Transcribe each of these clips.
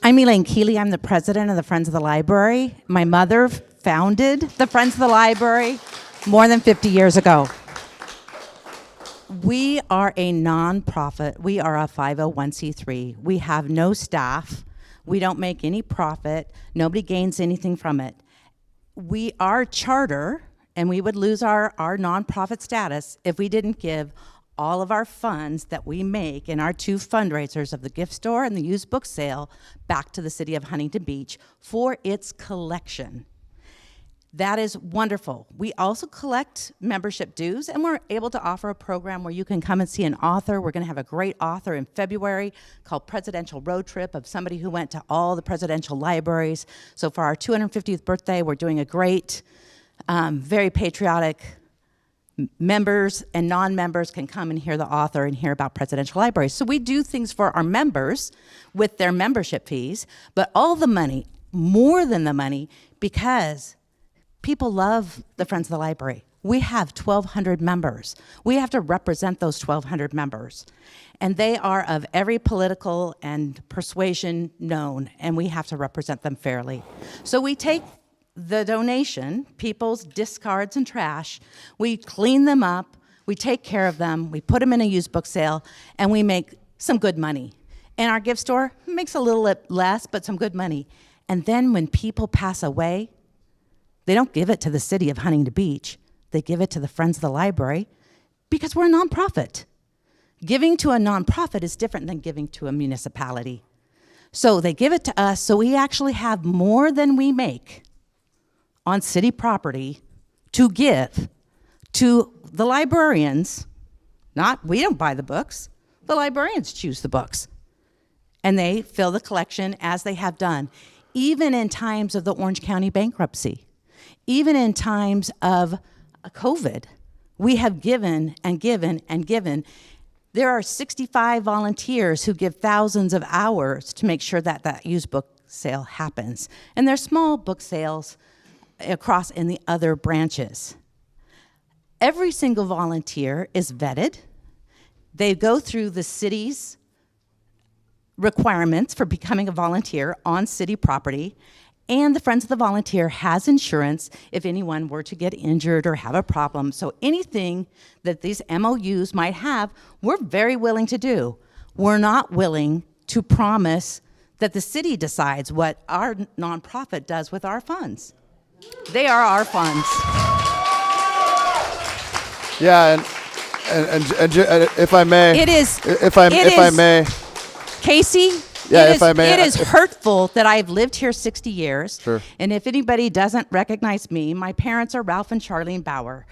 I'm Elaine Keely. I'm the president of the Friends of the Library. My mother founded the Friends of the Library more than 50 years ago. We are a nonprofit. We are a 501c3. We have no staff. We don't make any profit. Nobody gains anything from it. We are charter, and we would lose our nonprofit status if we didn't give all of our funds that we make in our two fundraisers of the gift store and the used book sale back to the city of Huntington Beach for its collection. That is wonderful. We also collect membership dues, and we're able to offer a program where you can come and see an author. We're going to have a great author in February called Presidential Road Trip, of somebody who went to all the presidential libraries. So for our 250th birthday, we're doing a great, very patriotic. Members and non-members can come and hear the author and hear about presidential libraries. So we do things for our members with their membership fees, but all the money, more than the money, because people love the Friends of the Library. We have 1,200 members. We have to represent those 1,200 members. And they are of every political and persuasion known, and we have to represent them fairly. So we take the donation, people's discards and trash, we clean them up, we take care of them, we put them in a used book sale, and we make some good money. And our gift store makes a little less, but some good money. And then when people pass away, they don't give it to the city of Huntington Beach, they give it to the Friends of the Library because we're a nonprofit. Giving to a nonprofit is different than giving to a municipality. So they give it to us, so we actually have more than we make on city property to give to the librarians. We don't buy the books, the librarians choose the books. And they fill the collection as they have done, even in times of the Orange County bankruptcy, even in times of COVID. We have given and given and given. There are 65 volunteers who give thousands of hours to make sure that that used book sale happens. And they're small book sales across in the other branches. Every single volunteer is vetted. They go through the city's requirements for becoming a volunteer on city property, and the Friends of the Volunteer has insurance if anyone were to get injured or have a problem. So anything that these MOUs might have, we're very willing to do. We're not willing to promise that the city decides what our nonprofit does with our funds. They are our funds. Yeah, and if I may, if I may, Casey. Yeah, if I may, it is hurtful that I've lived here 60 years. Sure. And if anybody doesn't recognize me, my parents are Ralph and Charlene Bauer.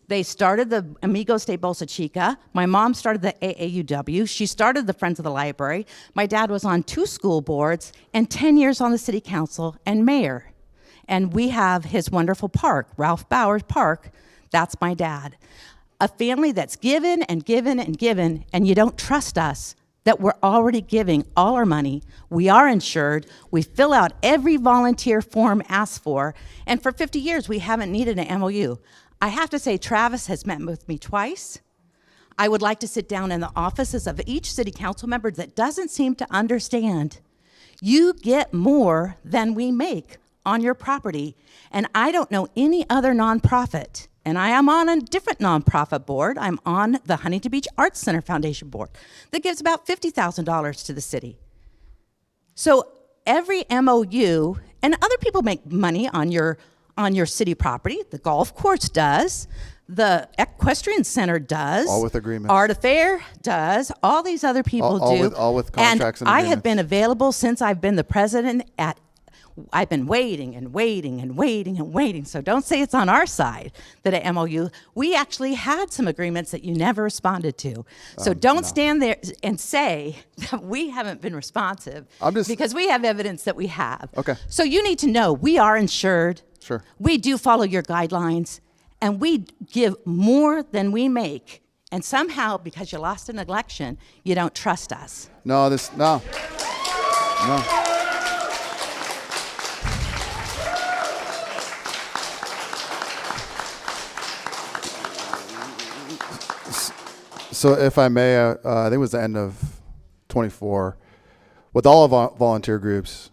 They started the Amigos de Bolsa Chica. My mom started the AAUW. She started the Friends of the Library. My dad was on 2 school boards and 10 years on the city council and mayor. And we have his wonderful park, Ralph Bauer's Park. That's my dad. A family that's given and given and given, and you don't trust us that we're already giving all our money. We are insured. We fill out every volunteer form asked for. And for 50 years, we haven't needed an MOU. I have to say, Travis has met with me twice. I would like to sit down in the offices of each city council member that doesn't seem to understand. You get more than we make on your property. And I don't know any other nonprofit, and I am on a different nonprofit board. I'm on the Huntington Beach Arts Center Foundation board that gives about $50,000 to the city. So every MOU, and other people make money on your city property. The golf course does. The Equestrian Center does. All with agreements. Art Affair does. All these other people do. All with contracts and I agreements. have been available since I've been the president I've been waiting and waiting and waiting and waiting. So don't say it's on our side that at MOU. We actually had some agreements that you never responded to. So don't stand there and say that we haven't been responsive because we have evidence that we have. Okay. So you need to know we are insured. Sure. We do follow your guidelines, and we give more than we make. And somehow, because you lost an election, you don't trust us. No. So if I may, I think it was the end of 24, with all of our volunteer groups,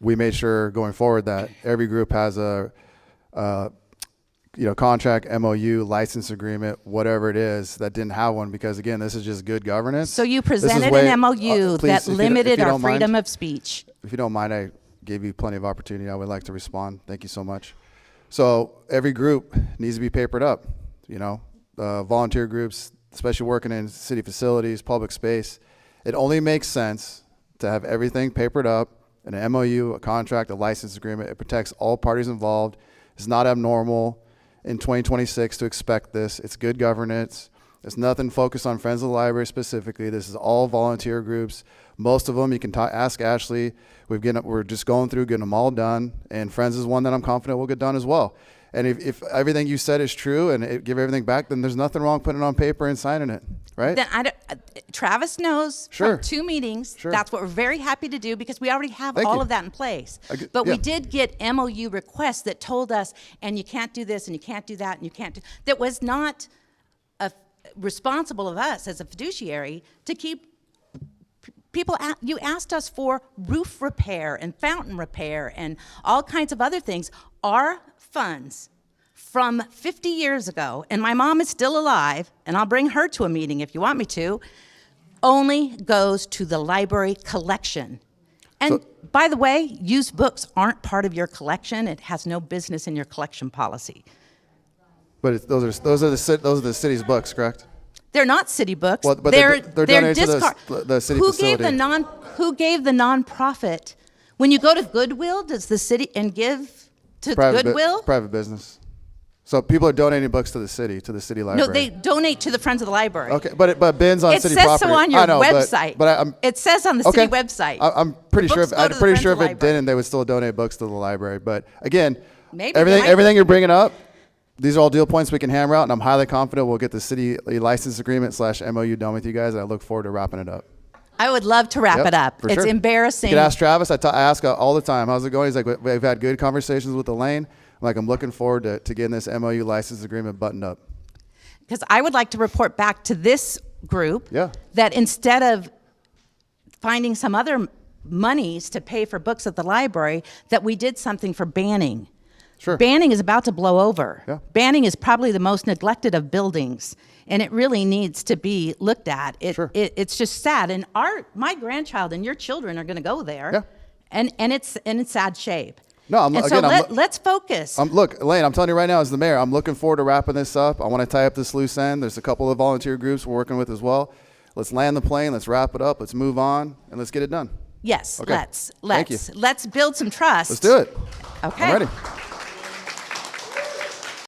we made sure going forward that every group has a contract, MOU, license agreement, whatever it is, that didn't have one, because again, this is just good governance. So you presented an MOU that limited our freedom of speech. If you don't mind, I gave you plenty of opportunity. I would like to respond. Thank you so much. So every group needs to be papered up. Volunteer groups, especially working in city facilities, public space, it only makes sense to have everything papered up, an MOU, a contract, a license agreement. It protects all parties involved. It's not abnormal in 2026 to expect this. It's good governance. There's nothing focused on Friends of the Library specifically. This is all volunteer groups. Most of them, you can ask Ashley. We're just going through, getting them all done. And Friends is one that I'm confident will get done as well. And if everything you said is true and give everything back, then there's nothing wrong putting it on paper and signing it, right? Then Travis knows Sure. from 2 meetings. Sure. That's what we're very happy to do, because we already have Thank all you. of that in place. Yeah. We did get MOU requests that told us, and you can't do this, and you can't do that, and you can't do. That was not responsible of us as a fiduciary to keep people. You asked us for roof repair and fountain repair and all kinds of other things. Our funds from 50 years ago, and my mom is still alive, and I'll bring her to a meeting if you want me to, only goes to the library collection. And by the way, used books aren't part of your collection. It has no business in your collection policy. But those are the city's books, correct? They're not city books. Well, but they're donated to the city facility. Who gave the nonprofit? When you go to Goodwill, does the city and give to Goodwill? Private business. So people are donating books to the city library. No, they donate to the Friends of the Library. Okay, but bins on city property. It says so on your website. But it says on the city website. I'm pretty sure. If it didn't, they would still donate books to the library. But again, maybe everything you're bringing up, these are all deal points we can hammer out, and I'm highly confident we'll get the city license agreement / MOU done with you guys. And I look forward to wrapping it up. I would love to wrap it up. It's sure. embarrassing. You can ask Travis. I ask all the time, how's it going? He's like, we've had good conversations with Elaine. I'm looking forward to getting this MOU license agreement buttoned up. Because I would like to report back to this group that instead of finding some other monies to pay for books at the library, that we did something for Banning. Sure. Banning is about to blow over. Yeah. Banning is probably the most neglected of buildings, and it really needs to be looked at. It's just sad. And my grandchild and your children are going to go there, and it's in sad shape. No, let's focus. Look, Elaine, I'm telling you right now, as the mayor, I'm looking forward to wrapping this up. I want to tie up this loose end. There's a couple of volunteer groups we're working with as well. Let's land the plane. Let's wrap it up. Let's move on, and let's get it done. Yes, okay. Let's build some trust. Let's do it. Okay. I'm ready.